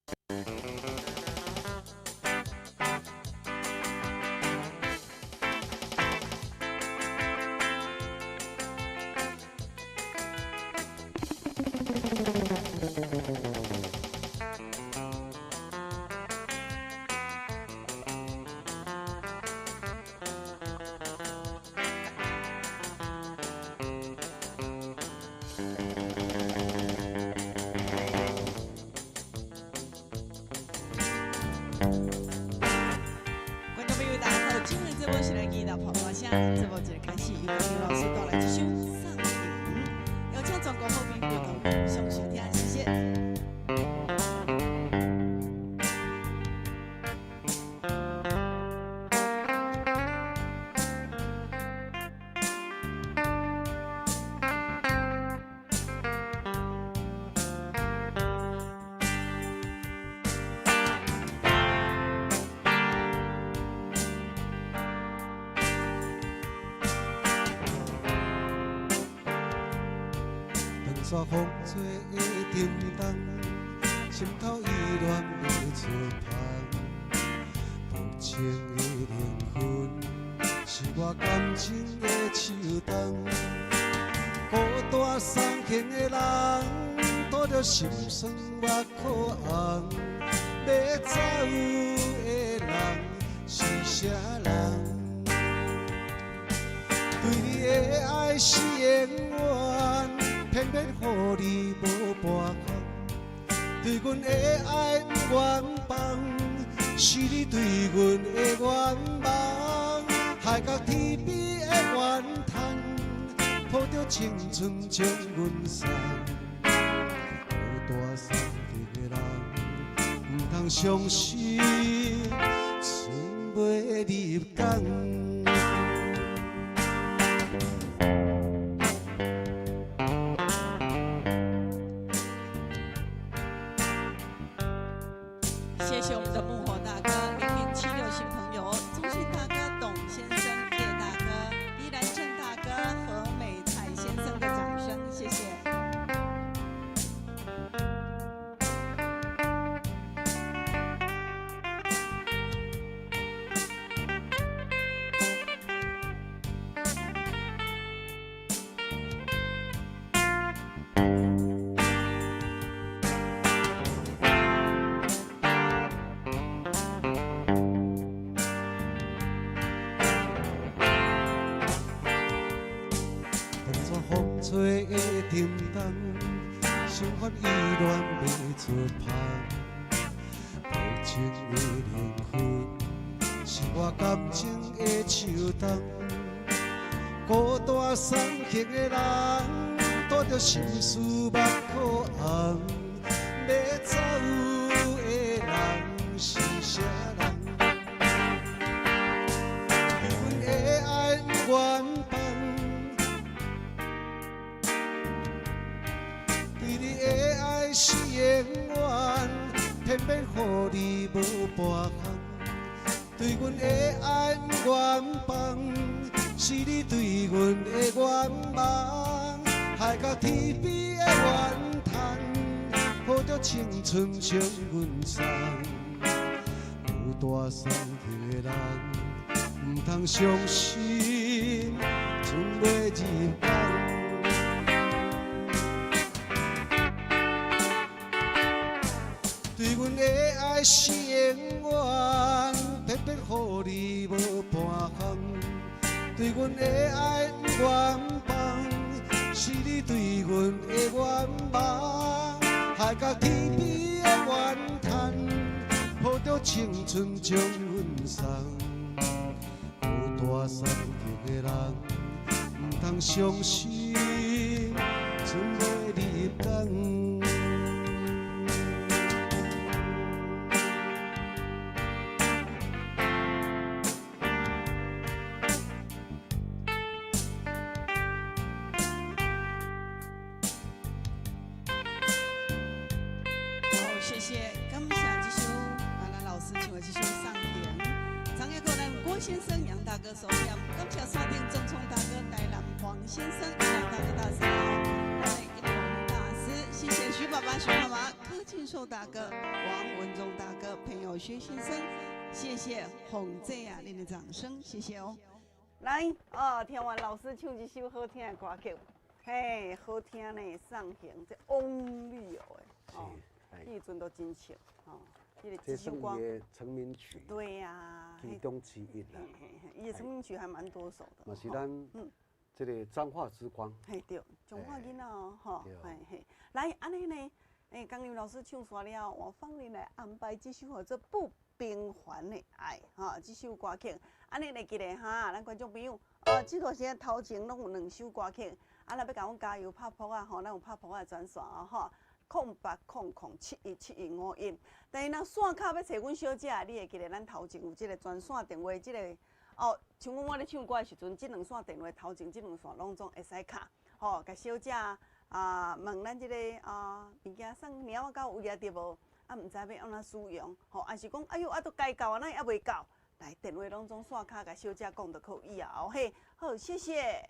观众朋友，大家好，今日直播是来给大跑大声，直播节开始由林老师带来这首《上瘾》，有请全国好朋友同上收听，谢谢。山风吹的叮当，心头依然未出香。无情的灵魂，是我感情的树洞。孤单伤情的人，拄着心酸目眶红。要走的人是啥人？对你的爱是永远。偏偏予你无半项，对阮的爱不愿放，是你对阮的愿望，害到天边的怨叹，抱着青春将阮送。有大伤情的人，唔通相信船袂入港。谢谢我们的幕后大哥0076新朋友，中信大哥、董先生、叶大哥、依然郑大哥和美彩先生的掌声，谢谢。风吹的叮当，心烦意乱未出香。无情的灵魂，是我感情的树洞。孤单伤情的人，拄着心事目眶红。要走的人是啥人？对阮的爱不愿放。对你的爱是永远，偏偏予你无半项。对阮的爱不愿放，是你对阮的愿望，害到天边的怨叹，抱着青春将阮送。有大伤情的人，唔通相信船袂入港。对阮的爱是永远，偏偏予你无半项。对阮的爱不愿放，是你对阮的愿望，害到天边的怨叹，抱着青春将阮送。有大伤情的人，唔通相信船袂入港。谢谢，感谢这首咱老师唱的这首《上田》，张也可咱郭先生、杨大哥收听，感谢锁定郑聪大哥、台南黄先生、杨大哥大嫂，还有一龙大师，谢谢徐爸爸、徐妈妈、柯俊庆寿大哥、王文忠大哥、朋友薛先生，谢谢洪姐啊，您的掌声，谢谢哦。来哦，听完老师唱一首好听的歌曲，嘿，好听呢，送行这翁立友的哦，迄阵都真唱哦。这是伊的成名曲，对呀，其中之一啦。伊的成名曲还蛮多首的。嘛是咱这个彰化之光。嘿对，彰化囡仔哦，吼，嘿嘿。来，安尼呢？刚林老师唱煞了，我放你来安排这首叫做《不平凡的爱》哈，这首歌曲，安尼来记咧哈，咱观众朋友，这段时间头前拢有2首歌曲，若要甲阮加油拍谱啊，吼，咱有拍谱的专线啊，吼。0800717151，但是若线卡要找阮小姐，你会记得咱头前有即个专线电话，即个哦，像我咧唱歌的时阵，即2线电话头前即2线拢总会使卡，吼，甲小姐问咱即个物件送猫仔狗有掠着无？毋知要安怎使用，吼，还是讲哎哟，都该到啊，咱还未到，来电话拢总线卡甲小姐讲就可以啊，嘿，好，谢谢。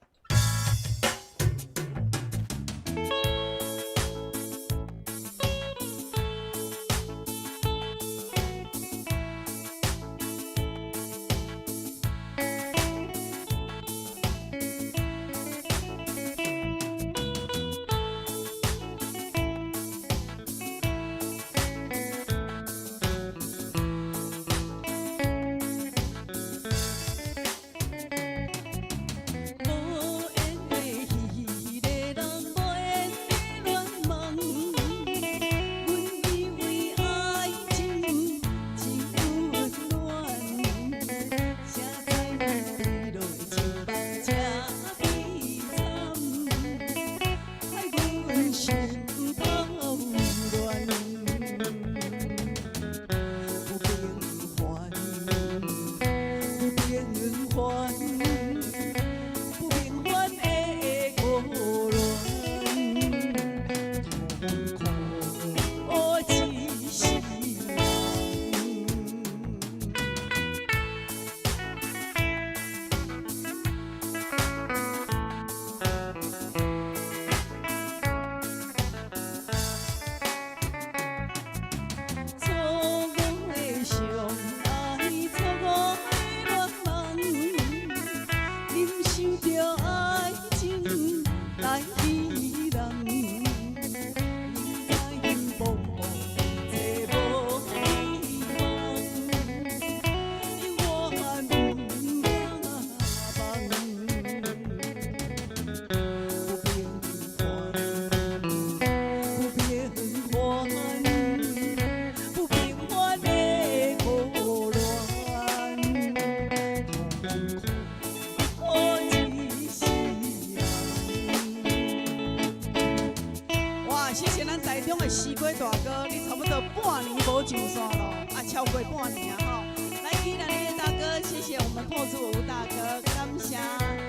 西瓜大哥，你差不多半年无上山了，超过半年啊哈！来，依然的大哥，谢谢我们破竹吴大哥，感谢，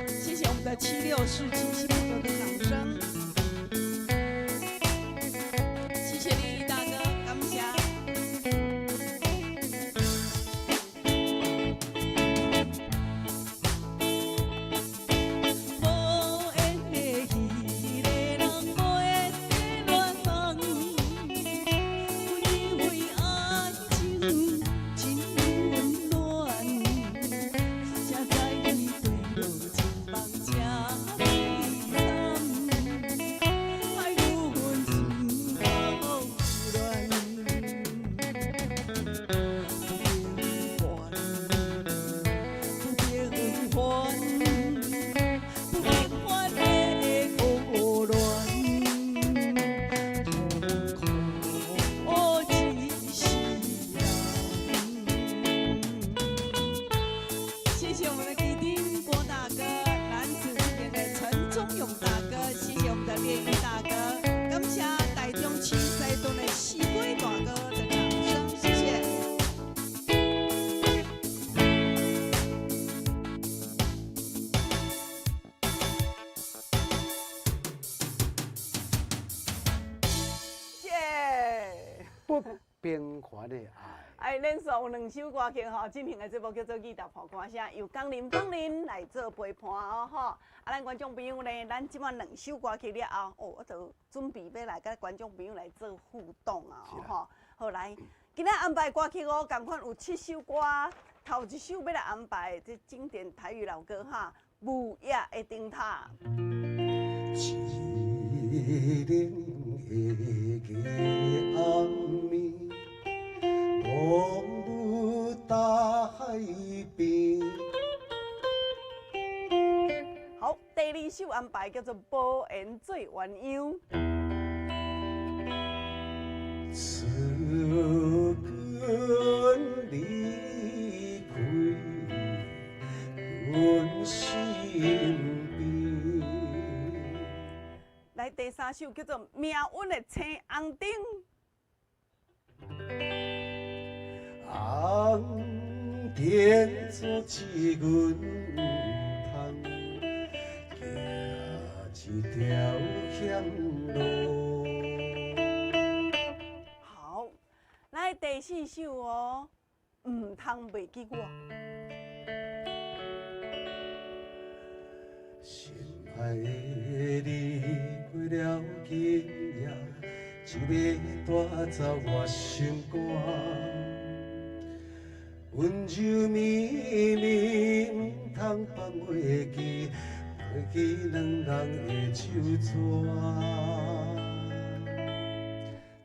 谢谢我们的7647幸福的掌声，谢谢你大哥，感谢。平凡的爱。哎，连续有2首歌曲吼，进行的节目叫做《义达破歌声》，由江林帮您来做陪伴哦吼。啊，咱观众朋友呢，咱即晚2首歌曲了后，我就准备要来甲观众朋友来做互动啊吼。好来，今仔安排歌曲哦，共款有7首歌，头一首要来安排这经典台语老歌哈，《雾夜的灯塔》。一零的暗暝。望入大海边。好，第2首安排叫做《无缘做鸳鸯》。此根离开阮身边。来，第3首叫做《命运的青红灯》。红灯做一阮通行一条险路。好，来第4首哦，唔通袂记我。心爱的你过了今夜，就要带走我心肝。温柔绵绵，唔通放袂记，袂记2人的手纸。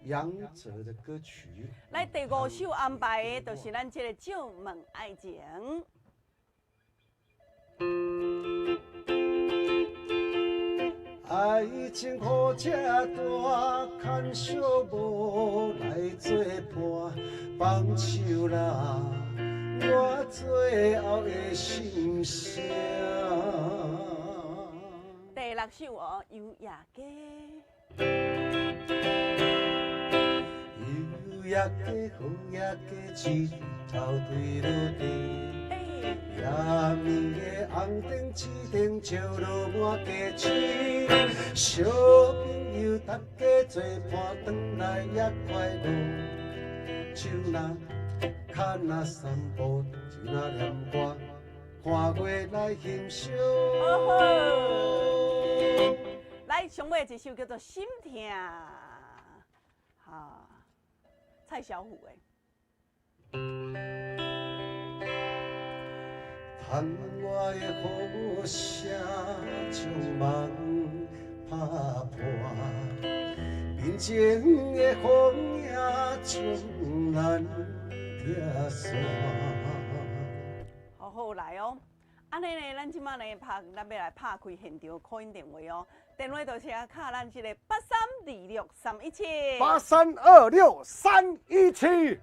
杨哲的歌曲。来第5首安排的，就是咱这个《旧门爱情》。爱情好这大，牵手无来作伴，放手啦，我最后的心声。第6首哦，《优雅街》。优雅街，风雅街，一头对落地。夜暝的红灯，一灯照落满街市。小朋友大家做伴，转来也快乐。手若脚若散步，就若念歌，看月来欣赏。来，上尾一首叫做《心痛》，哈，蔡小虎的。窗外的雨声将梦打破，面前的风也将咱拆散。好好来哦，安尼呢，咱即摆呢咱要来拍开现场call in电话哦，电话就是卡咱这个8326-317。8326-317。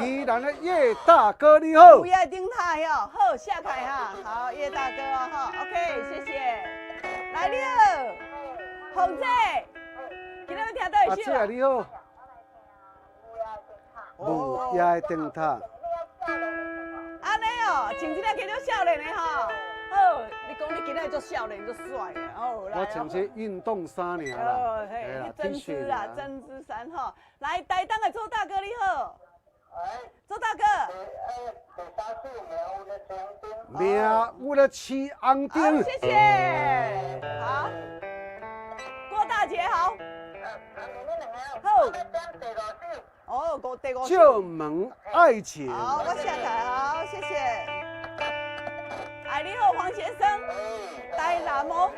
宜兰的叶大哥你好，不要盯他哟，好下台哈，好叶大哥哦哈 ，OK 谢谢，来了，洪姐，今天要听到一首。阿姐你好，雾夜的灯塔。安尼哦，穿这个叫做少年的哈，好，你讲你今天做少年就帅的，哦来。我穿些运动衫尔啦，哦嘿，针织啊，针织衫哈，来台东的周大哥你好。周大哥，命运的青红灯。谢谢。好，郭大姐好。好。哦，第5首。旧门爱情。好，我下台，好，谢谢。哎，你好，黄先生。台南哦。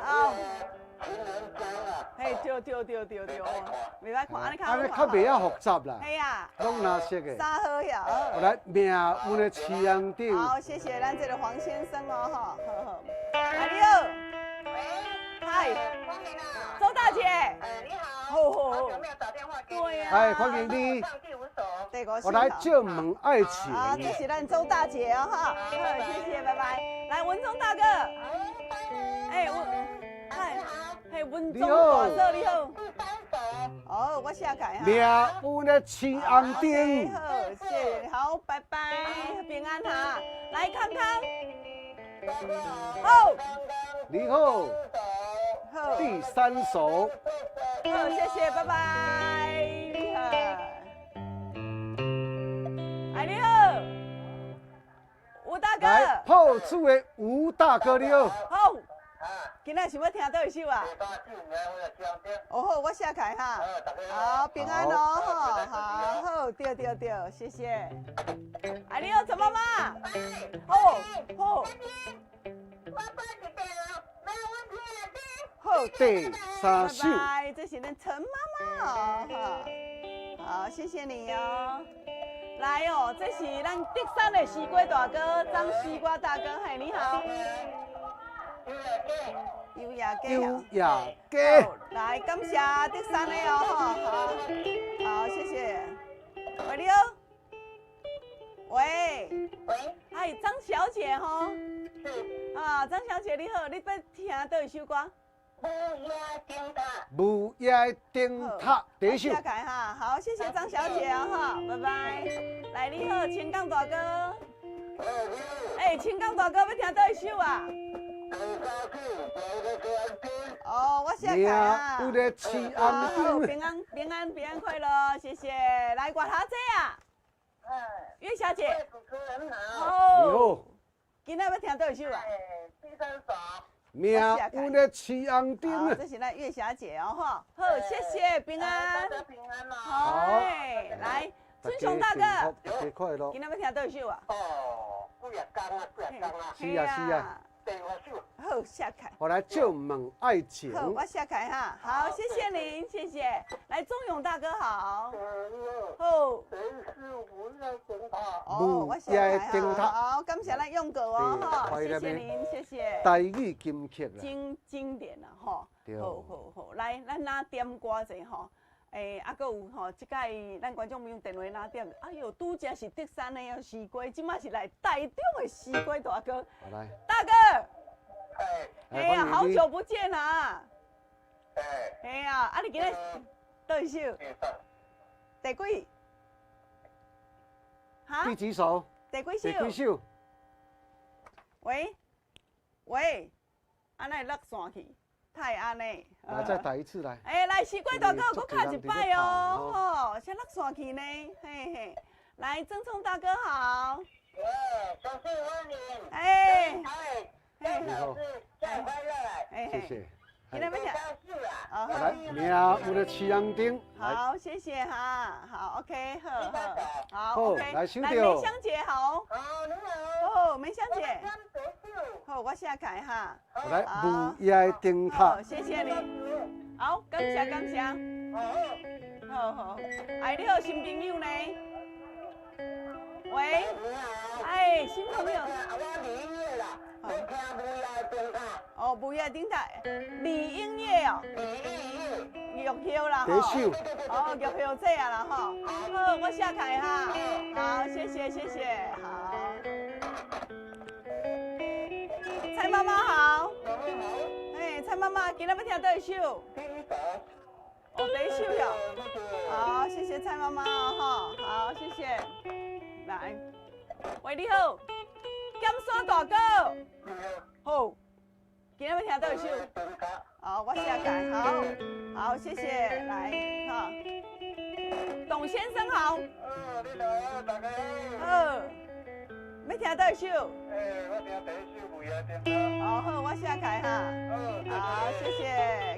好。嘿，对，袂歹看，安尼较好安尼看较袂遐复杂啦，嘿呀，拢蓝色的。三号呀。我来命运的市阳顶，好，谢谢咱这个黄先生哦，哈，好。哎，你好。喂，嗨，光明啊，周大姐。你好，好好久没有打电话给你。对呀哎，欢迎你，上第五首。第五我来借问爱情。好，这是咱周大姐哦，哈，好，谢谢，拜拜。来，文忠大哥。哎，嗨，嘿，文忠大嫂你好。第三首。哦，我写开哈。命运的市阳顶，好，谢谢，好，拜拜，平安哈。来，康康。好，你好，好，第三首。好，谢谢，拜拜。哎，你好，吴大哥。来，破处的吴大哥你好。好，今仔想要听倒一首啊？哦好，我写开哈。好，平安哦，好，好，对，谢谢。哎，你好，陈妈妈。好。好，第三首。拜拜，这是咱陈妈妈哦，哈。好，谢谢你哦。来哦，这是咱德山的西瓜大哥，张西瓜大哥，嘿，你好。优雅哥。优雅哥。来，感谢德山的哦，哈，好，谢谢。喂，你好。喂。嗨，张小姐吼。啊，张小姐你好，你要听倒一首歌？木叶灯塔第一首。下开哈，好，谢谢张小姐哦哈，拜拜。来，你好，青冈大哥。哎，青冈大哥要听倒一首啊？哦，我下开啊。命运的市阳顶。平安快乐，谢谢。来，外头姐啊。岳小姐。主持人好。好。今仔要听倒一首啊？第三首。命运的市阳顶。好，这是咱月霞姐哦哈，好，谢谢，平安。大家平安哦。好，来，春雄大哥，大家快乐。今天要听倒一首啊？哦，几日工啊。是啊。第五首。好，下开。我来借问爱情。好，我下开哈。好，谢谢您，谢谢。来，钟勇大哥好。好。哦，我下开哈。好，感谢咱勇哥哦哈，谢谢您，谢谢。台语金曲啦。经典啦吼。好，来，咱拿点歌者吼。诶，还佫有吼，即届咱观众朋友电话拿点，哎哟，拄则是德山的哦西瓜，即马是来台中的西瓜大哥。来，大哥。哎呀，好久不见啊！哎呀，啊你今日倒一首？第几？哈？第几首？第几首？第几首？喂，安尼落线去，太安尼。来，再打一次来。哎，来西瓜大哥，我卡一摆哦，吼，先落线去呢，嘿。来，郑聪大哥好。小谢欢迎。哎。你好。生日快乐。谢谢。今天要听。来，命运的市阳顶。好，谢谢哈，好 ，OK，好 ，OK。来，收掉。梅香姐好。你好。梅香姐。好，我下开哈。来，木叶灯塔。谢谢你。好，感谢。好。哎，你好，新朋友呢？喂。哎，新朋友。哦，木叶灯塔，李英业哦。玉秀啦，哦，玉秀姐啊啦，吼，好，我下开哈，好，谢谢，好。蔡妈妈好，哎，蔡妈妈，今日要听倒一首？哦，第一首哟，好，谢谢蔡妈妈哦，哈，好，谢谢。来，喂，你好，剑山大哥，好，今日要听倒一首？好，我下改，好，谢谢，来，哈，董先生好。你好，大家好。好，要听倒一首？我听第一首《木叶灯塔》。哦，好，我下改哈。好，谢谢，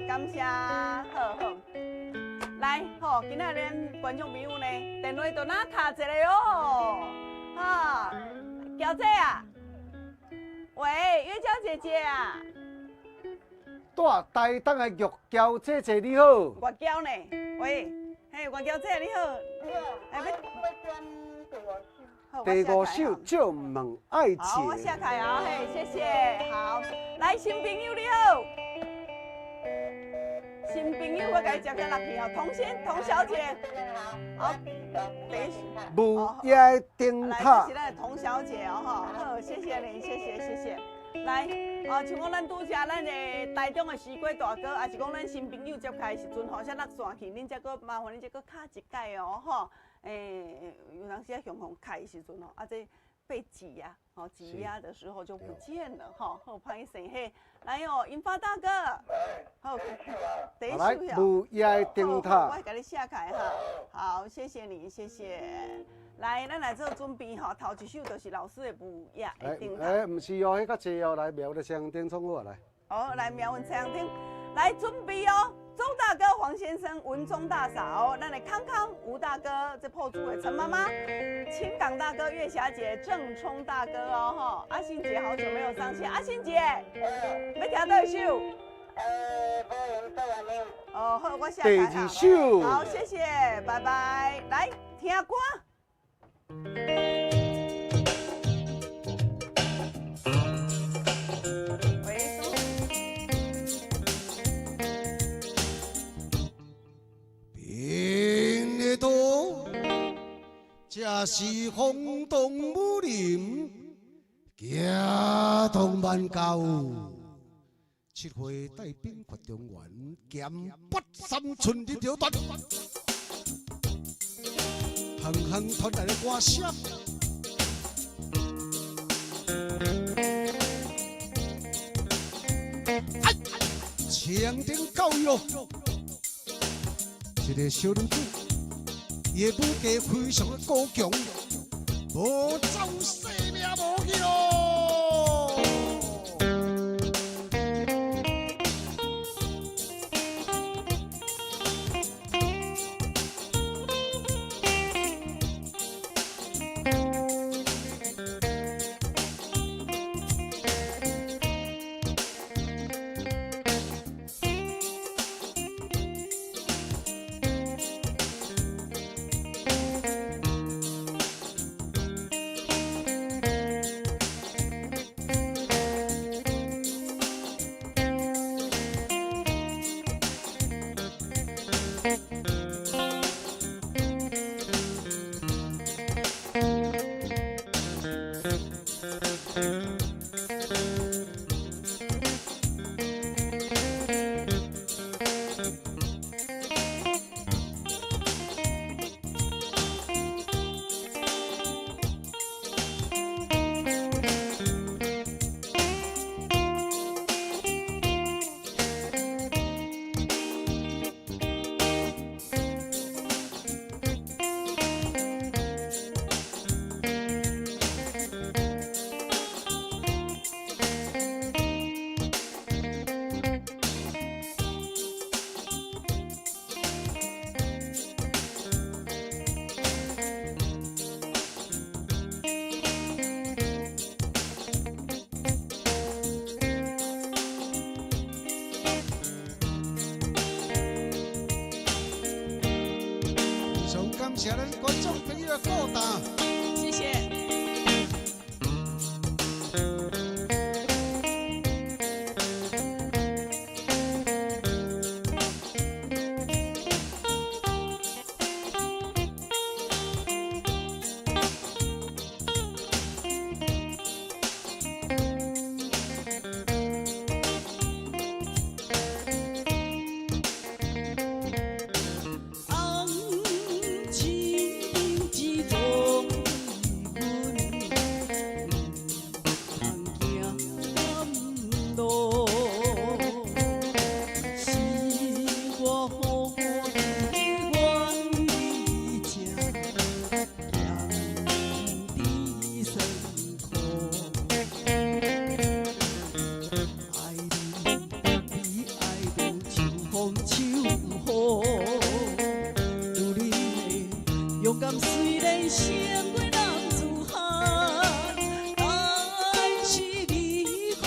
感谢，好。来，吼，今仔咱观众朋友呢，电话都哪卡一个哦，哈，娇姐啊，喂，月娇姐姐啊。带台东的玉娇姐姐你好，月娇呢？喂，嘿，月娇姐你好，好，第五我下首就问爱好，我情。下开啊，嘿，谢谢，好，来新朋友你好，新朋友我该接下落去哦，童小姐，好，第一母夜灯来，塔这是咱的童小姐哦，哈，好，谢谢你，谢谢。来，像讲咱拄则咱的台中的西瓜大哥，也是讲咱新朋友接开的时阵，吼，才落线去，恁才搁麻烦恁才搁卡一届哦，吼，有当时啊雄雄开的时阵哦，啊这被挤压，哦挤压的时候就不见了，哈，好歹势嘿，来哦，银发大哥，好，第一来首呀。母夜灯我塔会，给你下开哈。好，谢谢你，谢谢。来，咱来做准备哈，头一首就是老师的母夜的灯塔。唔是哦，迄较济哦，来苗的香灯创好来。好，来苗文餐厅，来准备哦。周大哥、黄先生、文中大嫂，咱的康康、吴大哥，这破处的陈妈妈，青港大哥、月霞姐、郑冲大哥哦哈。阿信姐好久没有上线，阿信姐，要听哪一首？哦，好，我下第台哈。二首，好，谢谢，拜拜。来听歌。喂，平的岛，这是风动武林，行动万高。七岁带兵发中原，剑拔三寸一条断。行行传来的歌声，枪顶教育，一个小女子，伊的武艺非常的高强，无走性命无去咯。感谢咱观众朋友的鼓掌。谢谢。勇敢虽然胜过人自汉，但是离开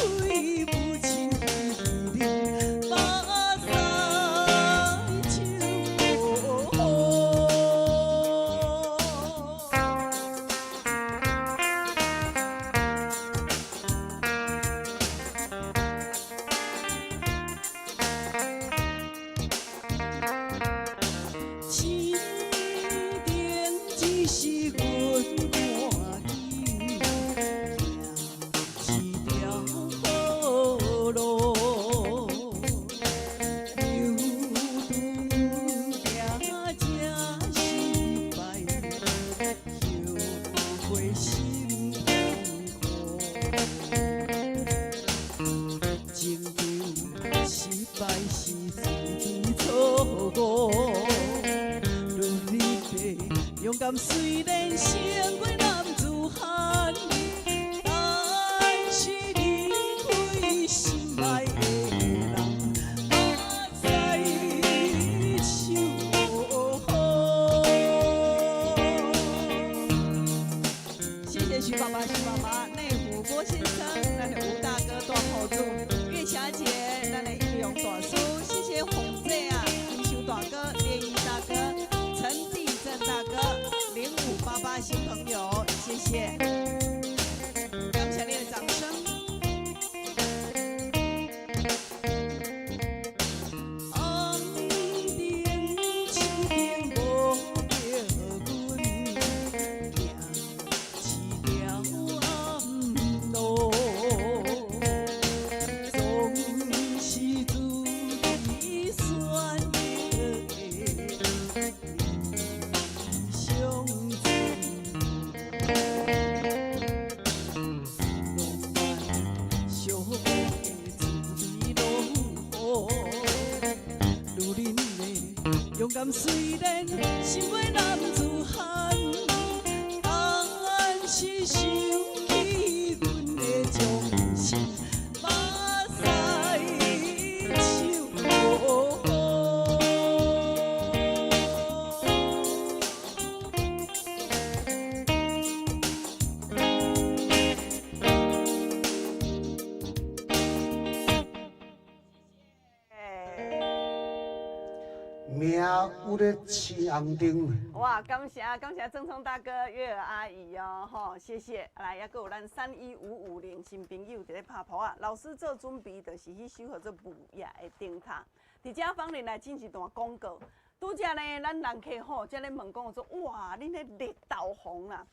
母亲的你是阮赶紧行一条好路。勇敢虽然胜过男子汉，但是离开心爱的人，马在手好。谢谢徐爸爸、徐妈妈、内湖郭先生、咱的吴大哥、大炮主、岳小姐、咱的义勇大叔，谢谢红姐啊、金修大哥、烈义大哥、陈地正大哥。0588新朋友，谢谢，感谢你的掌声。红灯手边无叫阮行一条暗路，总是自己选的。勇敢虽然身为男子汉，但是想起阮的忠心，马赛手好。命有咧饲红灯。哇，感谢郑聪大哥、月儿阿姨哦，吼，谢谢。来，还佫有咱31550新朋友伫咧拍谱啊。老师做准备，就是去守护这母爷的灯塔。伫遮方面来进一段广告。拄则呢，咱人客吼，则咧问讲说，哇，恁迄绿豆红啦。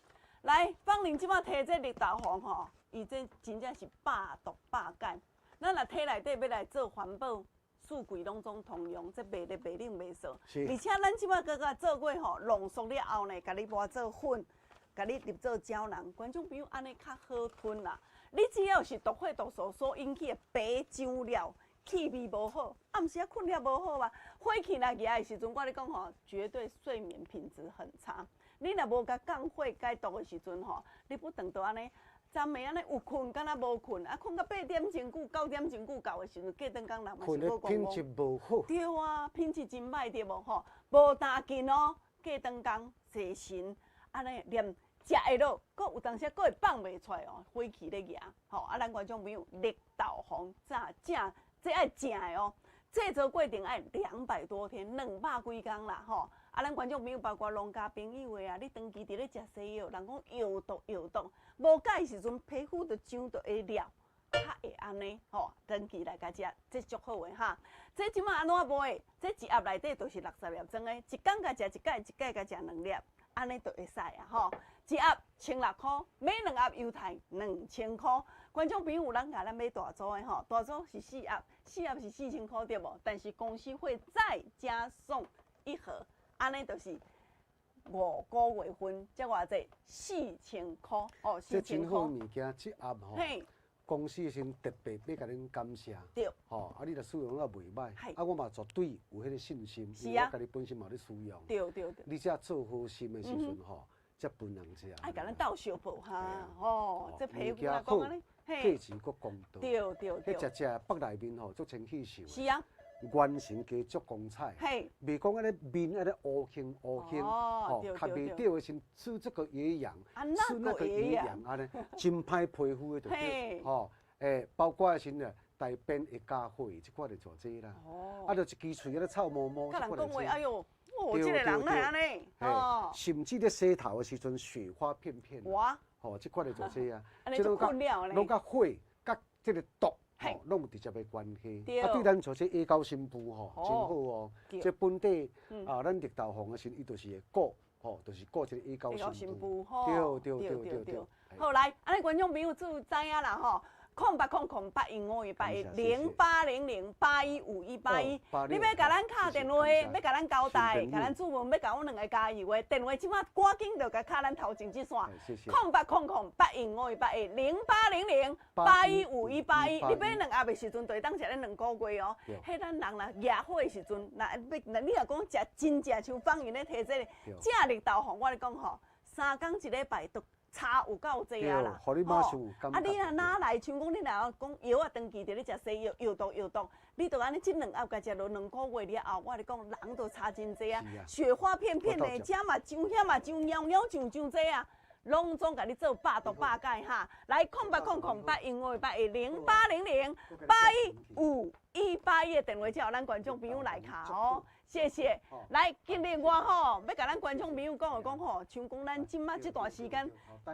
来，方林即摆摕这绿豆红吼，伊这真正是百毒百钙。咱若摕内底要来做环保。四季拢总通用，这卖咧卖冷卖熟。而且咱即摆个做过吼，浓缩了后呢，甲你磨做粉，甲你入做胶囊，观众朋友安尼较好吞啦。你只要是毒血毒素所引起的白酱料，气味无好，暗时啊困了无好啊，火气来起来的时阵，我跟你讲吼，绝对睡眠品质很差。你若无甲降火解毒的时阵吼，你不等到安尼。昨暝安尼有困，敢若无困，啊困到8点前久、9点前久到的时阵，过顿工人嘛是无讲品质无好。对啊，品质真歹对无吼，无打紧哦，过顿工坐神，安尼连食会落，佫有当时佫会放袂出来哦，火气咧举，吼啊！咱观众朋友，绿豆红正这爱正的哦，制作过程爱200多天，200几工啦吼。啊，咱观众朋友包括农家朋友的啊，你长期伫咧食西药，人讲药毒，无解时阵皮肤就长就会了，较会安尼吼，长期来甲食，这足好诶哈。这即马安怎卖？这一盒内底都是60粒装诶，一工甲食一盖，一盖甲食2粒，安尼就会使啊吼。一盒16块，买2盒犹太2000块。观众朋友有人甲咱买大组诶吼，大组是4盒，4盒是4000块对无？但是公司会再加送1盒。安尼就是5个月份，才偌济4000块哦，4000块。这真好物件，这盒吼，公司先特别要甲恁感谢。对。吼，啊，你若使用啊袂歹，啊，我嘛绝对有迄个信心，是啊，我家己本身嘛咧使用。对。你只做好心的时阵吼，才分人食。爱甲咱斗相报哈，哦，这皮肤来讲安尼，价钱佫公道。对。迄食北内面吼，足清气秀。是啊。原形加足光彩，袂讲安尼面安尼乌青，吼，较袂对的是吃这个也痒，吃那个也痒，安尼真歹皮肤的就对，吼，包括是呢大便会加火，即款就偌济啦，啊，就一支喙咧臭毛毛，甲人讲话，哎哟，哦，这个人哪安尼，哦，甚至咧洗头的时阵雪花片片，哇，吼，即款就偌济啊，即种拢甲火，甲这个毒。吼，拢有直接的关系。啊，对咱像这A9新妇吼，真好哦。这本地啊，咱绿豆红的时，伊就是会吼，就是顾一个医高新新妇吼，对。好来，安尼观众朋友就知影啦吼。08008151810800815181，你要甲咱敲电话，要甲咱交代，甲咱主文，要甲阮两个加油的电话，即马赶紧就甲敲咱头前这线，08008151810800815181，你买两盒的时阵，就会当食咱2个月哦。迄咱人若野火的时阵，若你若讲食真正像放因咧摕这个正绿豆腐，我咧讲吼，3工1礼拜都。差有够济啊啦！互你马上有感觉。你若哪来，像讲你若讲药啊，长期伫咧食西药，药毒，你着安尼即2盒甲食落2个月了后，我咧讲人都差真济啊！雪花片片的，遮嘛上遐嘛上袅袅上济啊！拢总甲你做百毒百解哈！来08008151810800815181的电话叫咱观众朋友来卡哦。谢谢。来，今日我吼要甲咱观众朋友讲吼，像讲咱即马这段时间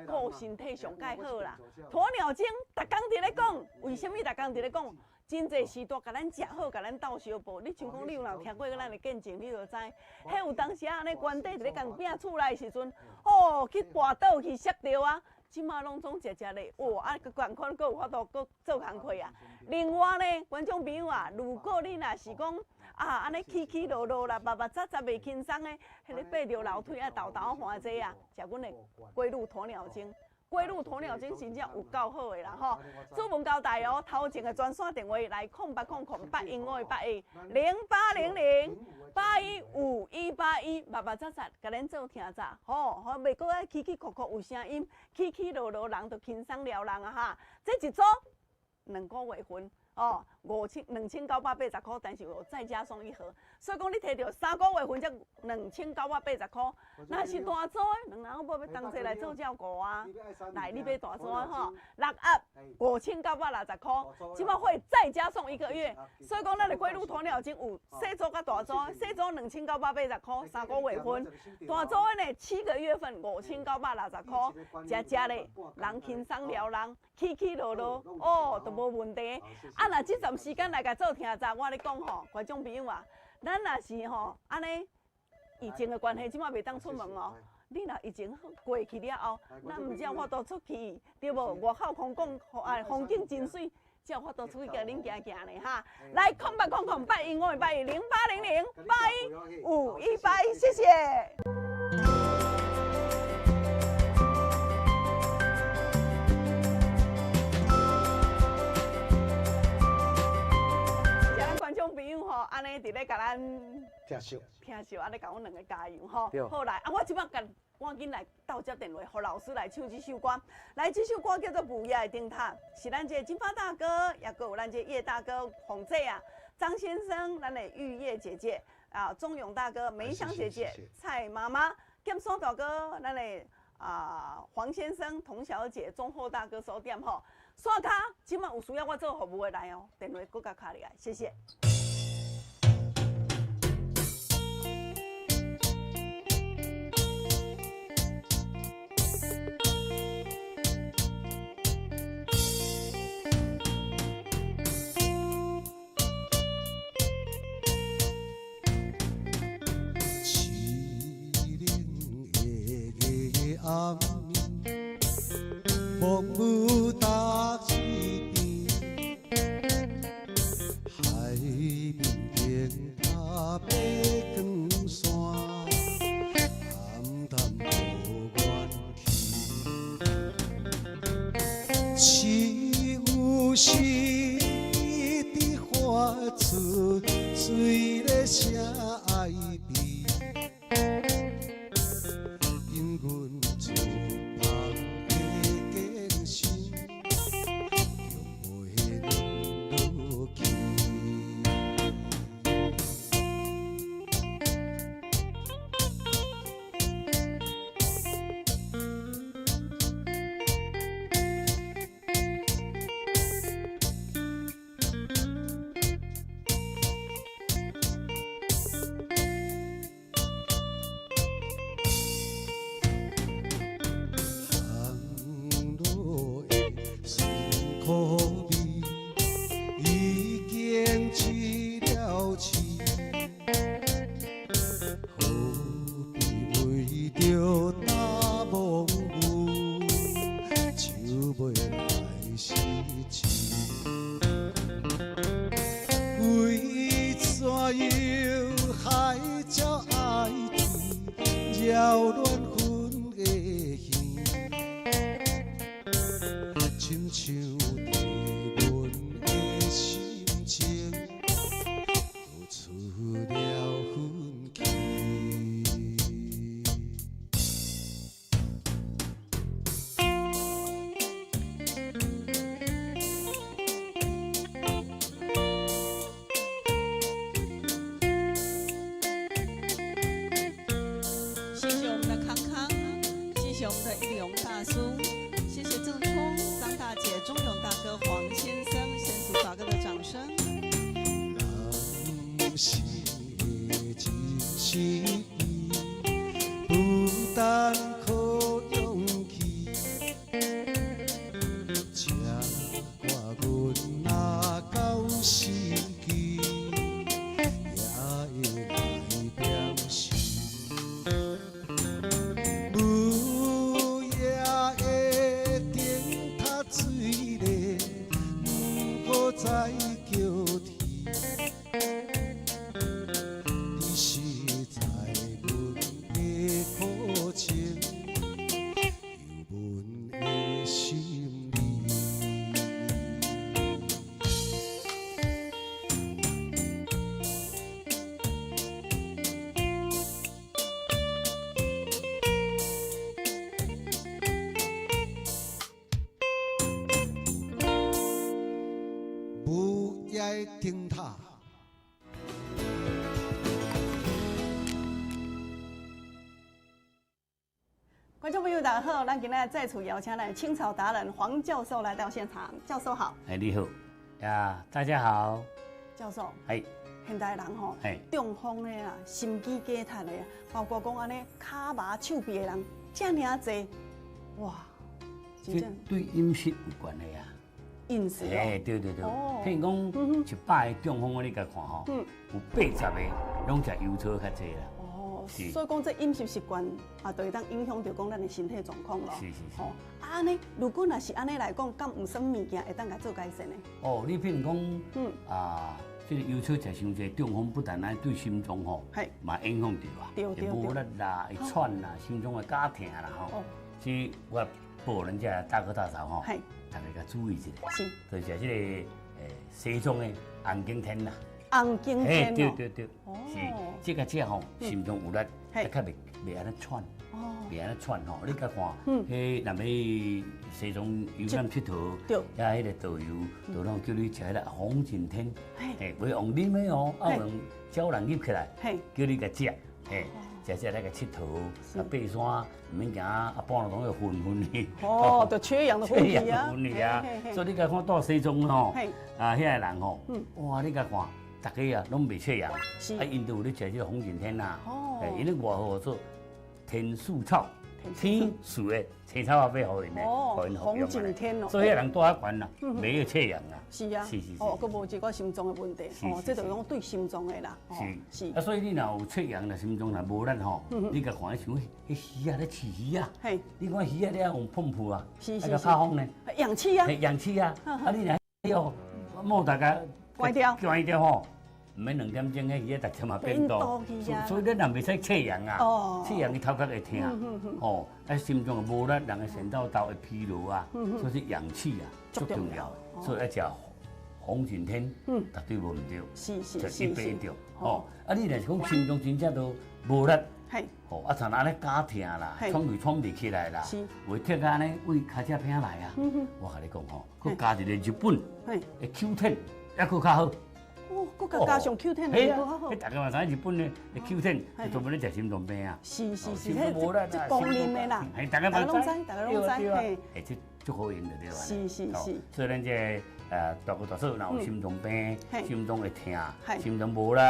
顾身体上介好啦。鸵鸟精，逐工伫咧讲，为什么逐工伫咧讲？真济时代甲咱食好，甲咱斗相报。你像讲，你有听过咱的见证，你就知。迄有当时安尼原地伫咧共拼厝内时阵，哦，去跋倒去摔着啊！即马拢总食咧，哇！啊，个捐款佫有法度佫做工课啊。另外呢，观众朋友啊，如果你若是讲安尼起落落啦，密杂袂轻松的，迄个爬着楼梯啊，豆花这啊，食阮的龟鹿鸵鸟精。龟鹿鸵鸟精真正有够好的啦吼！主文交代哦，头前的专线电话来08008151810800815181，密杂，甲咱做听杂吼，袂搁爱起哭有声音，起落人就轻松了人啊哈！这一组2个月份。哦，2980块，但是有再加送1盒，所以讲你摕到3个月份才2980块。若是大组的，2人要同齐来做照顾啊。来，你买大组的吼，6盒5960块，即马会再加送1个月。所以讲，咱的龟鹿鸵鸟精有小组甲大组，小组2980块3个月份，大组的呢7个月份5960块，食咧，人轻松了人，起落落，哦，都无问题。若即段时间来甲做听杂，我咧讲吼，观众朋友啊，咱若是吼安尼疫情的关系，即马袂当出门哦。你若疫情过去了后，咱毋只有法度出去，对无？外口风景真水，才有法度出去甲恁行咧哈。来08008151810800815181，谢谢。观众朋友吼，安尼伫咧甲咱听惜，安尼甲阮两个加油吼。好来，我即摆赶紧来倒接电话，互老师来唱这首歌。来，这首歌叫做《不夜的灯塔》，是咱这金发大哥，也有咱这叶大哥、洪姐啊、张先生，咱的玉叶姐姐啊、钟勇大哥、梅香姐姐、蔡妈妈、剑山大哥，咱的黄先生、童小姐、钟厚大哥收店吼。刷卡，即马有需要我做服务的来哦，电话搁甲卡里来，谢谢。薄雾搭一边，海面灯塔爬光线，暗淡无远去，只有诗伫画出水咧写爱悲，因阮。雄的义勇大叔，谢谢郑聪、张大姐、钟勇大哥、黄先生、神鼠大哥的掌声。人是真是不但靠勇气，吃我阮若到死期，也会来点心。舞也会顶塔水咧，不好再叫天。你是知阮的苦情，有阮的心里。舞也会顶塔。观众朋友，大家好，咱今天再次邀请来青草达人黄教授来到现场。教授好，哎，你好，呀，大家好，教授，哎，现代人吼哎，中风的啦，心肌梗塞的，包括讲安尼骹麻手臂的人，这尔济，哇，真这正对饮食有关的呀。饮食哎，哦，对对对哦，譬如讲100个中风的，你甲看吼，嗯有80个拢食油炒较济啦。哦，是所以讲这饮食习惯啊，就会当影响到讲咱的身体状况咯。是是是哦，啊安尼，如果若是安尼来讲，敢有什么物件会当甲做改善呢？哦，你譬如讲，嗯这个油炒食伤济，中风不但对心脏吼嘿，嘛影响到啊，对对会无力啦，会喘啦，心脏会加疼啦吼哦。即我报人家大哥大嫂吼，嘿，大家甲注意一下，是就是这个西藏的红景天啦。红景天哦。对对对，哦是这个只吼，心脏有力，嘿较袂安尼喘，哦，袂安尼喘吼。你甲看，嗯迄若要西藏游览佚佗，对呀，迄个导游都拢叫你食迄个红景天，嘿，袂用啉的哦，嘿要用鸟人入起来，嘿，叫你甲食，嘿，食来甲佚佗，啊爬山，毋免行半路拢要昏昏的。哦，就缺氧的问题啊，昏去啊嘿嘿嘿，所以你甲看到西藏吼，嘿啊，遐个人吼嗯，哇，你甲看，大家啊拢袂缺氧，是啊，因都有咧食这个红景天呐，哦因为外号做天树草，天天树的青草啊，要互因的，哦互因服红用的。景天哦，所以遐人住遐悬啦，嗯袂有缺氧啊。是啊，是是是哦，佮无一个心脏的问题，哦，是是这就是讲对心脏的啦，哦是，啊，所以你若有缺氧啦，心脏若无力吼，你甲看想，迄鱼啊咧饲鱼啊，嘿，你看鱼啊咧用喷噗啊，是是啊甲拍风呢，氧气啊，氧气啊，啊你若要莫大家关掉关掉吼，毋免2点钟，迄鱼逐天嘛变变多多去啊，所以你若袂使缺氧啊哦，缺氧你头壳会疼，哦，啊心脏无力，人的神道道会疲劳啊，所以氧气啊足重要，所以要食红景天，绝对无毋对。是是就是一杯着，哦吼！啊，你若是讲心脏真正都无力，嘿，吼，啊，像安尼加疼啦，嘿喘气喘袂起来啦是，胃贴安尼胃脚只偏来啊，我甲你讲吼，佮加一个日本嘿，的 Q10，还佮较好。哦，佮加上 Q10 嘿啊的好好，迄大家嘛知日本的 Q10 嘿就专门咧食心脏病啊。是是是，心脏无力啦这公认的啦，嘿，大家嘛大家拢知，大家拢知，对啊嘿，嘿，这足好用的对吧？是是哦是所以咱这大哥大嫂若有心脏病嘿、心脏会嘿疼、心脏无力、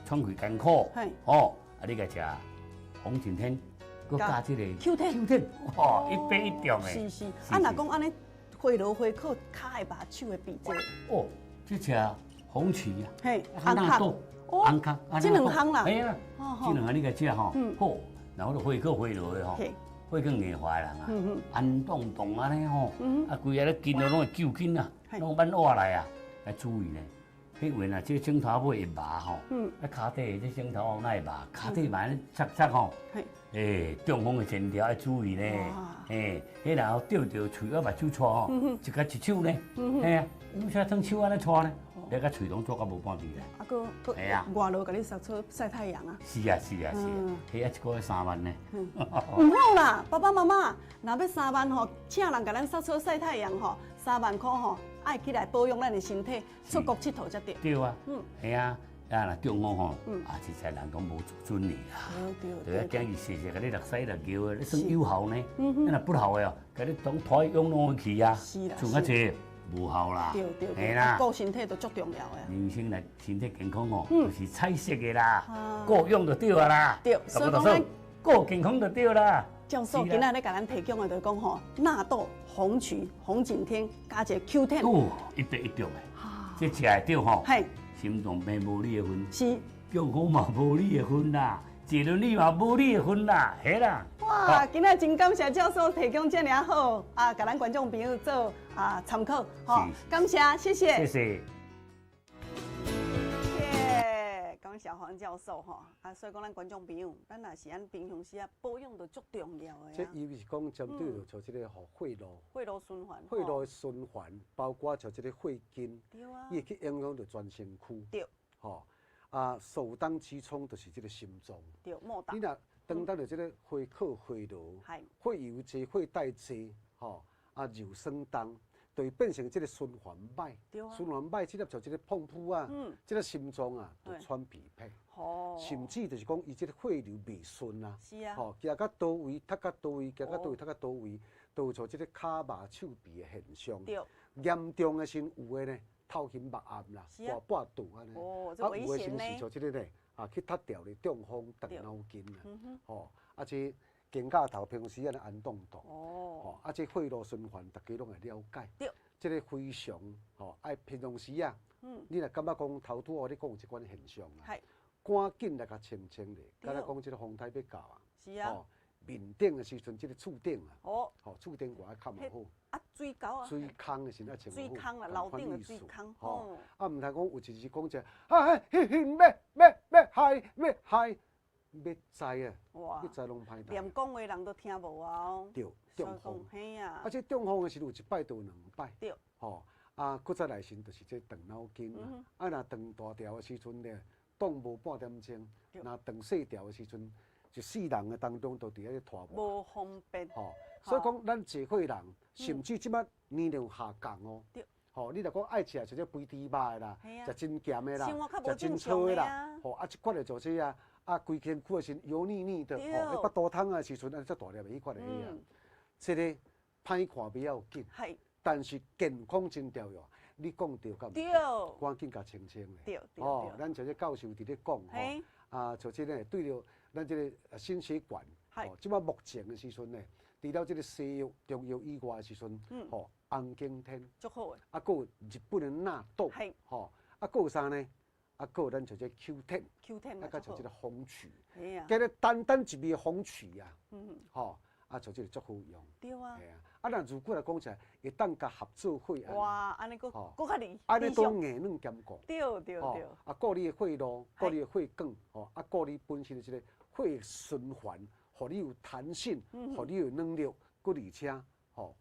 喘气艰苦嘿，哦，啊你甲食红景天，佮加这个 Q10 哦，一杯一中的。是是，啊，若讲安尼回炉回靠骹的把手的比这，哦，这食红曲啊，嘿，红豆、红壳，这两项啦，哎呀，哦这两项你甲食吼嗯，好，然后就回去回落的吼。嘿，会更硬化的人啊，嗯安动动安尼吼嗯，啊，规个咧筋都拢会揪筋啊，嘿拢慢活来啊，来注意呢。迄位啊，这镜头尾会麻吼，嗯啊，骹底这镜头哪会麻？骹底麻咧擦擦吼，嘿，诶，中风的前条要注意呢哇，诶，迄然后吊着喙啊目睭搓吼，一甲一手呢，嘿啊，为啥装手安尼搓呢？你甲喙拢做到无半边咧。啊，佮嘿啊外路甲你晒出晒太阳啊，是啊是啊是啊嗯，迄一个月3万呢。唔好啦，爸爸妈妈，若要3万吼，请人甲咱晒出晒太阳吼，3万块吼，爱起来保养咱的身体，出国佚佗才对。对啊，嗯系啊，啊，若中午吼，啊，实在人讲无准你啦。对啊，建议细细甲你落屎落尿的，你算有效呢。你若不效的哦，甲你当拖用弄去啊，剩较济无效啦。对，嘿啦，顾身体都足重要的。人生来身体健康哦，就是彩色的啦，顾用就对啊啦。对，所以讲咱顾健康就对啦。教授今仔咧甲咱提供的就是讲吼，纳豆、红曲、红景天加一个 Q10。哦，一滴一滴的，这食会着吼。嘿，心脏病无你的份，是。健康嘛无你的份啦，坐轮椅嘛无你的份啦，嘿啦。哇，今仔真感谢教授提供这么好啊，甲咱观众朋友做参考，吼，感谢，谢谢。谢谢。感谢黄教授吼，所以讲咱观众朋友，咱若是按平常时保养就足重要的。这尤其是讲针对着像这个吼血路循环，血路的循环，包括像这个血筋，伊会去影响着全身躯。对。吼首当其冲就是这个心脏。对，莫打。你若当着这个血靠血路，血油济，血带济，肉酸重。就会变成这个循环歹，循环歹，即个像这个碰扑啊，这个心脏啊，就喘疲惫，甚至就是讲伊这个血流未顺啊，行到倒位，踢到倒位，行到倒位，踢到倒位，都有像这个骹麻手臂的现象。严重的时有的呢，头晕目暗啦，半肚安尼。有的时是像这个呢，去踢掉的中风、长脑筋啦，这。肩胛头平时安尼按动作，这血路循环大家拢会了解。对，这个非常爱平常时啊，你若感觉讲头拄我咧讲有一款现象啊，赶紧来甲清清咧，敢若讲这个风台要到啊，是啊，面顶的时阵，这个厝顶啊，厝顶外较无好。水沟啊，水坑的时阵清好。水坑啦，楼顶的水坑。唔通讲有一日讲者，要害。要知啊，要知拢歹。连讲话人都听无啊。对，中风。嘿啊。这中风的时候有一摆到两摆。对。搁再来时就是这长脑筋啦。若长大条的时阵咧，动无半点钟；若长细条的时阵，就4人的当中都伫咧拖无。无方便。所以讲咱坐伙人，甚至即摆年龄下降哦。对。你若讲爱食像这肥猪肉的啦，食真咸的啦，食真粗的啦，即款的做这啊。规身躯是油腻腻的，巴肚汤的时阵，才大粒的迄款的啊。这个歹看不要紧，但是健康真重要。你讲对干？对，赶紧甲澄清咧。对，咱像这教授伫咧讲，像这个对着咱这个心血管，即摆目前的时阵呢，除了这个西药、中药以外的时阵，红景天，足好的。搁有日本的纳豆，搁有啥呢？搁有咱像这 Q10，甲像这个红曲，今日单一味红曲啊，像这个足好用。对啊。若如果来讲起来，会当甲合作伙哇，安尼搁较厉害。安尼都硬软兼顾。对。顾你的血路，顾你的血管，顾你本身的这个血循环，互你有弹性，互你有能力，搁而且，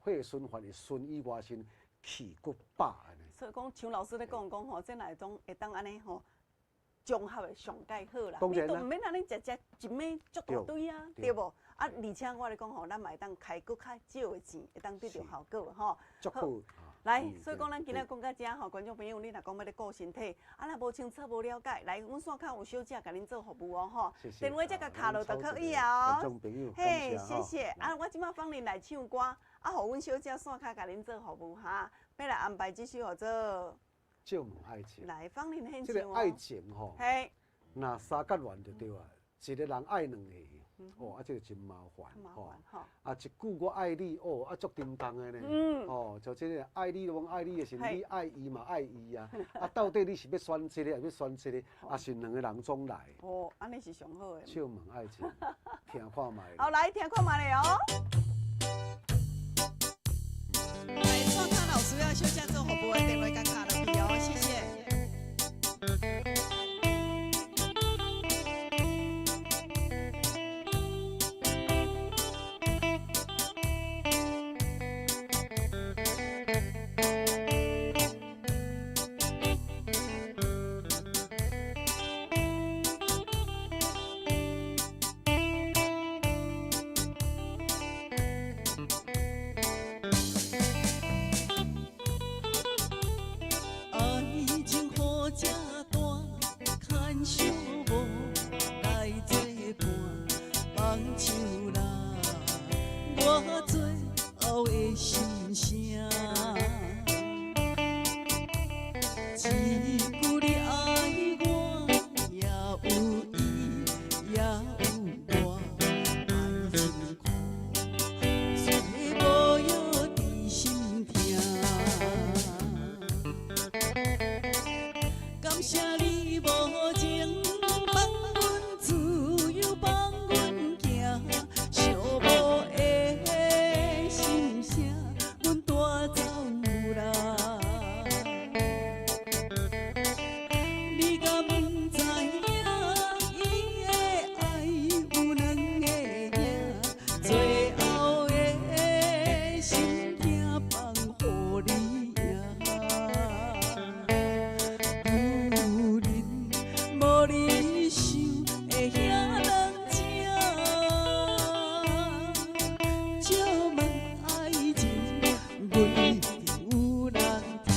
血循环会顺以外身，气骨饱安尼。所以讲，像老师咧讲吼，这哪种会当安尼吼，综合的上介好啦。当然啦。你都唔免安尼食一枚足大堆啊，对无？而且我咧讲吼，咱嘛会当开搁较少的钱，会当得到效果吼。足好。来，所以讲咱今仔讲到这吼，观众朋友，你若讲要咧顾身体，若无清楚无了解，来，阮线口有小姐甲恁做服务哦吼。电话这个卡落就可以啊。观众朋友，嘿，谢谢。我即马放恁来唱歌，互阮小姐线口甲恁做服务哈。要来安排这首叫做借问爱情。来，放恁献唱这个爱情吼，那三角恋就对啊，一个人爱两个，这个真麻烦吼。一句我爱你，足叮当的呢。就这个爱你拢爱你的是你爱伊嘛爱伊啊。到底你是要选这个，还是要选这个，是两个人总来。安尼是上好的。借问爱情，听看卖。好，来听看卖咧哦。来，线卡老师要小姐做服务的电话甲卡落去哦，谢谢。我最后的心声。一句你爱我，也有伊，也有我，爱情苦，虽无药伫心痛。感谢你无情放阮自由，放阮行，寂寞的心声，阮带走啦。你敢不知影，伊的爱有两个影，最后的心痛放乎你赢。无你想会遐人情，借问爱情，阮一定有人听。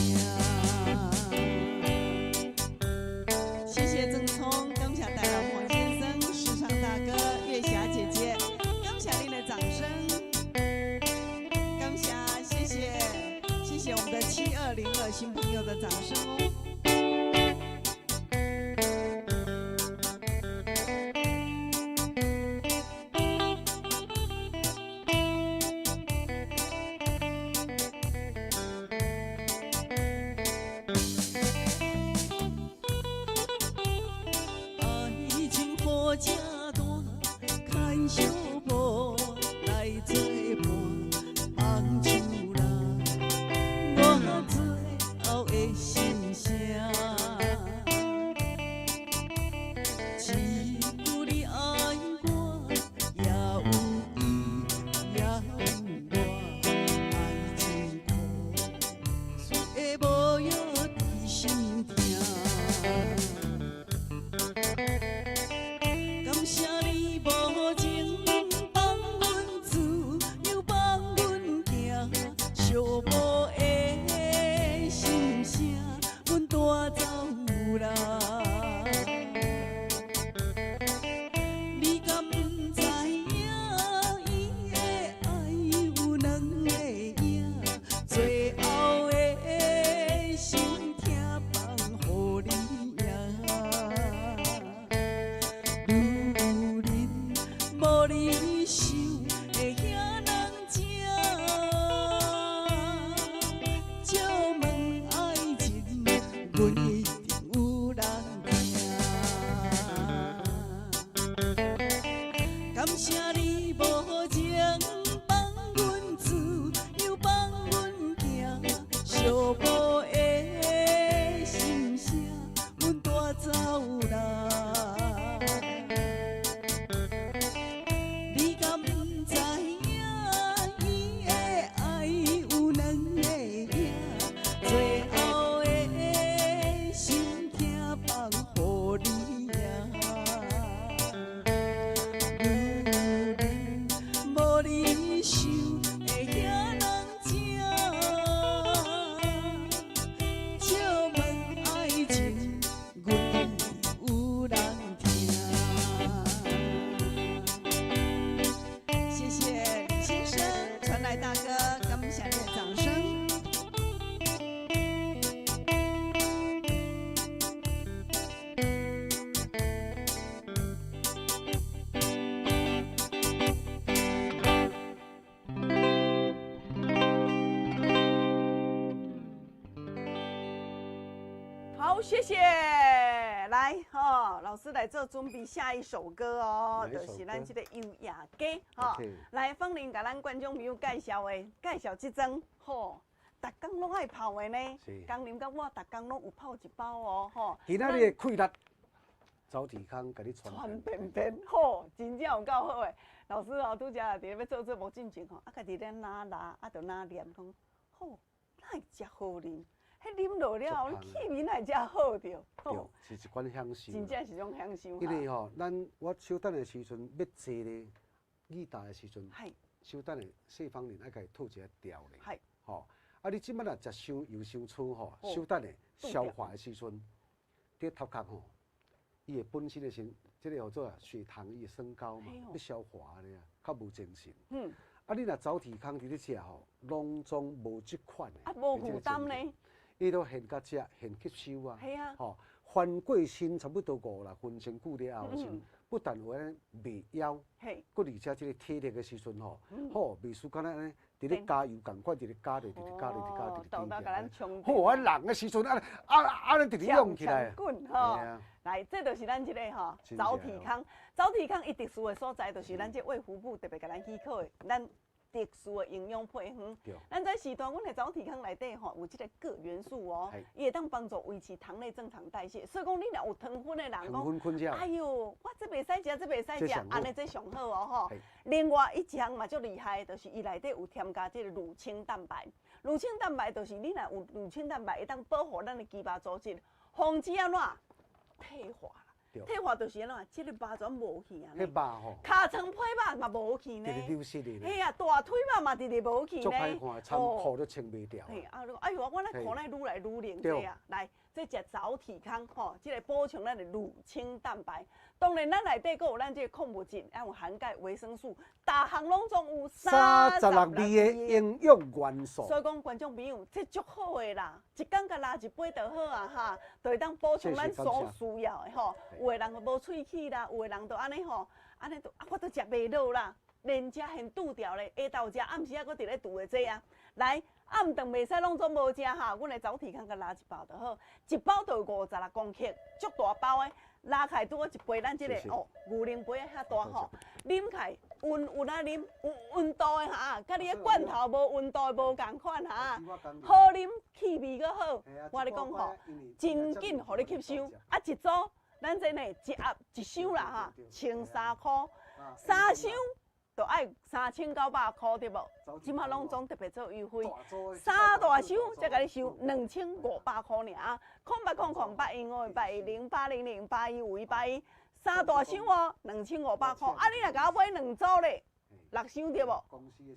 谢谢郑聪，感谢大老黄先生、时尚大哥、月霞姐姐，感谢您的掌声，感谢谢谢我们的7202新朋友的掌声哦。爱情好正大，牵小无来作伴，放手啦，我最后的心声。一句你爱我，也有伊，也有我，爱情苦，虽无药伫心痛。感谢你无情放阮自由，放阮行，寂寞的心声，阮带走啦。你敢不知影，伊的爱有两个影，最后的心痛放乎你赢。无你想会遐人情，借问爱情，阮一定有人听。感谢你无情放阮自由，放阮行，寂寞的心声，阮带走啦。你敢不知影，伊的爱有两个影，最后的心痛放乎你赢。无你想会遐人情，借问爱情，阮一定有人听。谢谢李先生，传来大哥，感谢你的掌声。好，谢谢。来，老师来做准备下一首歌哦，就是咱这个优雅歌，来，芳玲甲咱观众朋友介绍这种，逐工拢爱泡的呢。工林甲我逐工拢有泡一包哦，今仔日的气力，周体康甲你传遍遍，真正有够好诶。老师拄则伫咧要做节目进前家己咧拿，就拿念讲，哪会遮好啉？迄啉落了后，气味哪会遮好着？对，是一款享受。真正是种享受。因为我小等的时阵要坐咧义大的时阵，小等的四方人爱甲伊吐一个调咧。你即摆若食伤油伤粗小等的消化的时阵，伫头壳伊的本身的即个叫做血糖伊会升高嘛，要消化咧，较无精神。啊，你若走体康伫咧食吼，拢总无即款的。啊，无负担呢。伊都现到遮，现吸收啊。系啊。吼，翻过身差不多5-6分钟久了后，不但有安袂枵，佮而且即个体力的时阵吼，好袂输敢若安尼，伫咧加油共款，伫咧加咧，伫咧加咧，伫咧加咧，豆豆甲咱充好啊，人的时阵安尼直直用起来。滚吼！来，这就是咱即个吼走体康。走体康伊特殊的所在，就是咱这卫福部特别甲咱许可的，咱特殊的营养配方。咱在时段，阮的走体康内底吼有即个铬元素哦，伊会当帮助维持糖类正常代谢。所以讲，你若有糖分的人讲，哎呦，我这袂使食，这袂使食，安尼这上好哦吼。另外一项嘛足厉害，就是伊内底有添加即个乳清蛋白。乳清蛋白就是你若有乳清蛋白，会当保护咱的肌肉组织，防止安怎退化。退化就是安怎，即个肉全无去安尼。迄肉吼，尻川皮肉嘛无去呢。直直流失的。嘿啊，大腿肉嘛直直无去呢。足歹看，参裤都穿袂掉。嘿啊，哎呦，我那裤内愈来愈灵济啊！来，这食走体康吼，即个补充咱的乳清蛋白。当然，咱内底佫有咱这个矿物质，还有含钙、维生素，大项拢总有36味的营养元素。所以讲，观众朋友，这足好的啦，一天甲拉一杯就好啊哈，就会当补充咱所需要的吼。有的人无喙齿啦，有的人就安尼吼，安尼都我都食袂落啦，连食现拄掉咧，下昼食，暗时啊佫伫咧拄的这啊。来，暗顿袂使拢总无食哈，阮的走体康甲拉一包就好，一包就56公克，足大包的。拉开拄好一杯，咱即个哦，牛奶杯遐大吼，啉开温啊啉，有温度的哈，甲你个罐头无温度无共款哈，好啉气味佫好，我咧讲吼，真紧互你吸收，啊一组咱这呢一盒一箱啦哈，13块，3箱就爱3900块对无？即马拢总特别做优惠，3大箱才甲你收2500块尔，08081585810800815181，3大箱哦，2500块，啊你若甲我买2组咧，6箱对无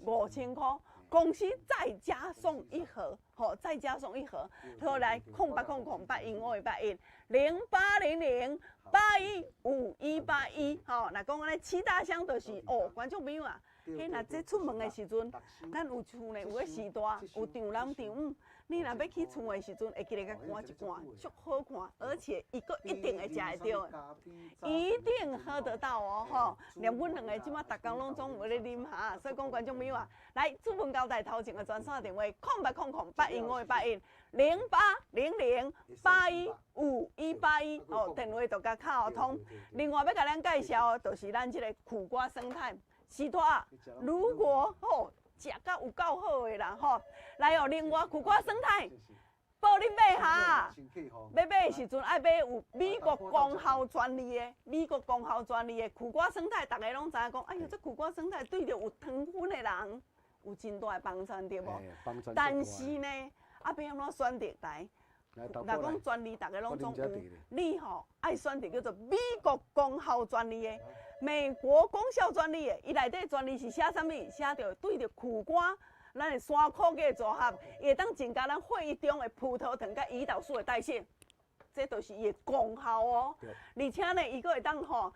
？5000块。公司再加送一盒，吼，再加送一盒。好来，0800815181，0800815181，吼，若讲安尼7大箱就是哦，观众朋友啊，迄若这出门的时阵，咱有厝内有个时代，有丈人丈母，你若要去厝的时阵，会记得甲赶一罐，足好看，而且伊个一定会食会到的，一定喝得到哦，吼。连阮两个即马逐工拢总有咧啉哈，所以讲观众朋友啊，来主文交代头前的专线电话：0800815181，0800815181哦，电话就甲卡通。另外要甲咱介绍的，就是咱即个苦瓜生态。时代啊，如果吼食甲有够好的啦吼，来哦，另外苦瓜生态，报恁买哈，要买的时阵爱买有美国功效专利的，美国功效专利的苦瓜生态，大家拢知影讲，哎呦，这苦瓜生态对着有糖分的人有真大的帮助，对无？但是呢，啊，要安怎选择来？若讲专利，大家拢总有，你吼爱选择叫做美国功效专利的。美国功效专利的，伊内底专利是写啥物？写着对着苦瓜，咱的酸苦嘅组合，会当增加咱血液中的葡萄糖甲胰岛素的代谢，这就是伊的功效哦。而且呢，伊个会当吼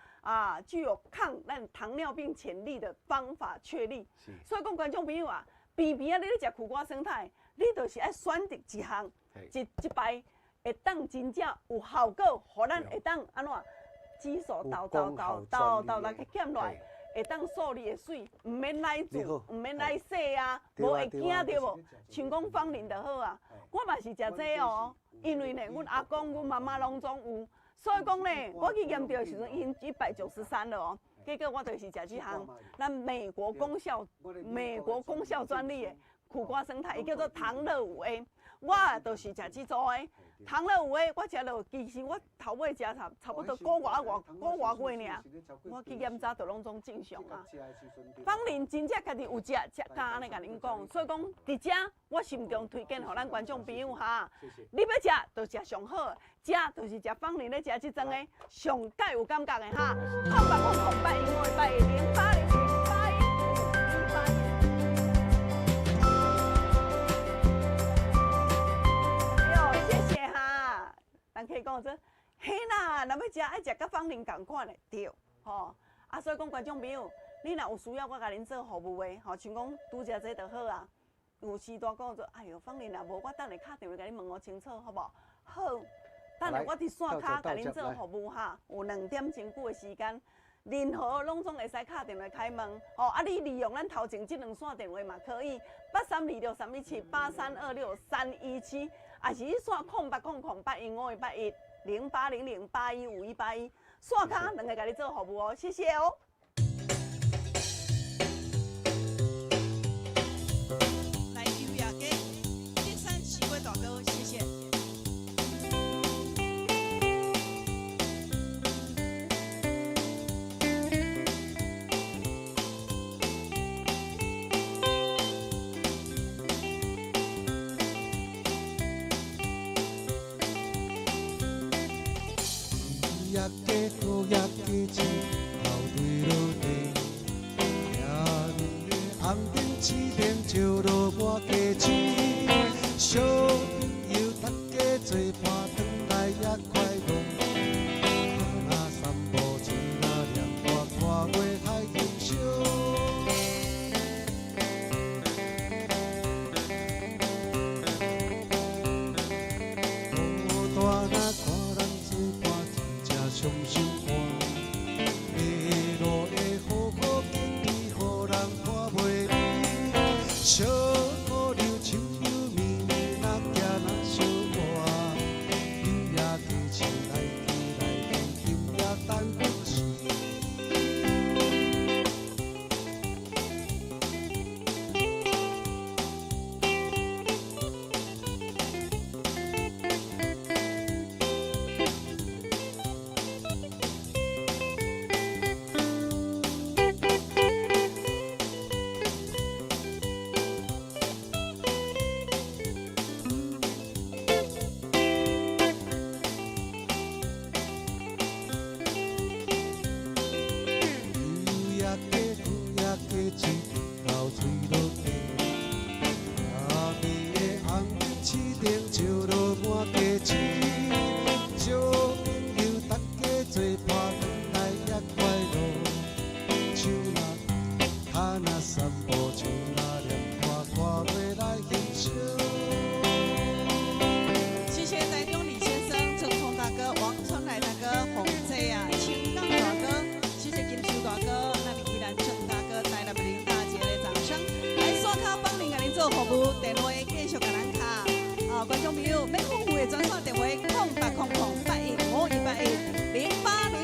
具有抗咱糖尿病潜力的方法确立。所以讲，观众朋友啊，偏偏啊，你咧食苦瓜生态，你就是爱选择一项，一排会当真正有效果，互咱会当安怎？指数豆来去减落来，会当数你的水，唔免来煮，唔免来洗啊，无会惊对无？像讲芳龄就好啊，我嘛是食这哦，因为呢，阮阿公、阮妈妈拢总有，所以讲呢，我去验到的时阵已经193了哦，结果我就是食这项，咱美国功效专利的苦瓜生态，伊叫做糖乐5A，我就是食这组的。糖乐5A，我食落，其实我头尾食差不多个月尔，我去检查就拢总正常啊。芳龄真正家己有食，敢安尼甲恁讲，所以讲伫遮我心中推荐互咱观众朋友哈，你要食就食上好的，食就是食芳龄咧食即种的上介有感觉的哈。人可以讲说，嘿啦，若要食爱食甲芳龄共款的对，吼。啊，所以讲观众朋友，你若有需要，我甲恁做服务的，吼，像讲拄则这就好啊。有时大讲做，哎哟，放恁若无，我等下敲电话甲你问我清楚，好无？好，等下我伫线骹甲恁做服务哈，有2点钟久的时间，任何拢总会使敲电话开问，吼，啊，你利用咱头前这2线电话嘛可以，8326-317，8326-317，啊是你线0800815181，0800815181，线骹2个甲你做服务哦，谢谢哦。大哥，谢谢。也加好也加钱，头对落地，夜里的红灯市电照落满街市。小朋友，大家做伴转来也快乐。那散步出那凉快，看月海欣赏。孤单那看人做伴，真正伤心肝。马路的好好景味，予人看袂腻。小河流深幽绵。电话继续甲咱敲，观众朋友，免付费的专线电话：0800815181，0800。